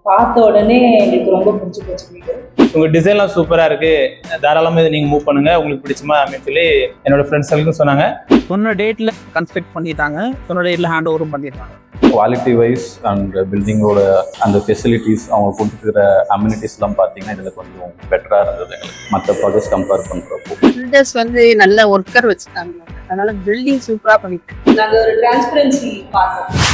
பார்த்த உடனே எங்களுக்கு ரொம்ப பிடிச்சி போச்சு வீடு. உங்கள் டிசைன்லாம் சூப்பராக இருக்குது, தாராளமாக இதை நீங்கள் மூவ் பண்ணுங்கள், உங்களுக்கு பிடிச்சுமா அப்படின்னு சொல்லி என்னோட ஃப்ரெண்ட்ஸுக்கும் சொன்னாங்க. சொன்ன டேட்டில் கன்ஸ்ட்ரக்ட் பண்ணிட்டாங்க, சொன்ன டேட்டில் ஹேண்ட் ஓவரும் பண்ணிட்டாங்க. குவாலிட்டி வைஸ் அண்ட் பில்டிங்கோட அந்த ஃபெசிலிட்டிஸ் அவங்க கொடுத்துக்கிற அம்யூனிட்டிஸ்லாம் பார்த்தீங்கன்னா இதில் கொஞ்சம் பெட்டராக இருந்தது எங்களுக்கு மற்ற ப்ராஜெக்ட்ஸ் கம்பேர் பண்ணுறப்போ. பில்டர்ஸ் நல்ல ஒர்க்கர் வச்சுட்டாங்க, அதனால பில்டிங் சூப்பராக பண்ணிட்டு நாங்கள் ஒரு டிரான்ஸ்பரன்சி பார்த்தோம்.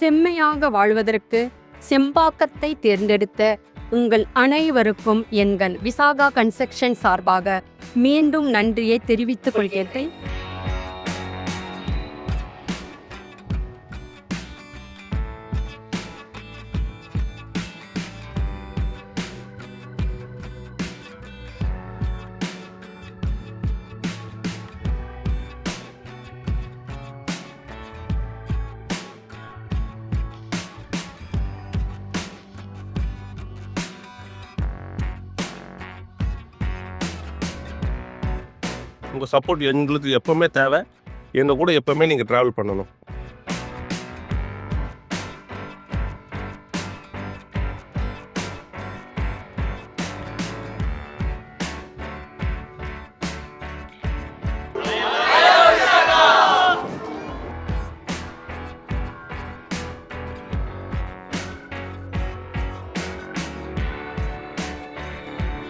செம்மையாக வாழ்வதற்கு செம்பாக்கத்தை தேர்ந்தெடுத்த உங்கள் அனைவருக்கும் எங்கள் விசாகா கன்ஸ்ட்ரக்ஷன் சார்பாக மீண்டும் நன்றியை தெரிவித்துக் கொள்கிறேன். உங்கள் சப்போர்ட் எங்களுக்கு எப்போவுமே தேவை. எங்கள் கூட எப்போவுமே நீங்கள் ட்ராவல் பண்ணணும்.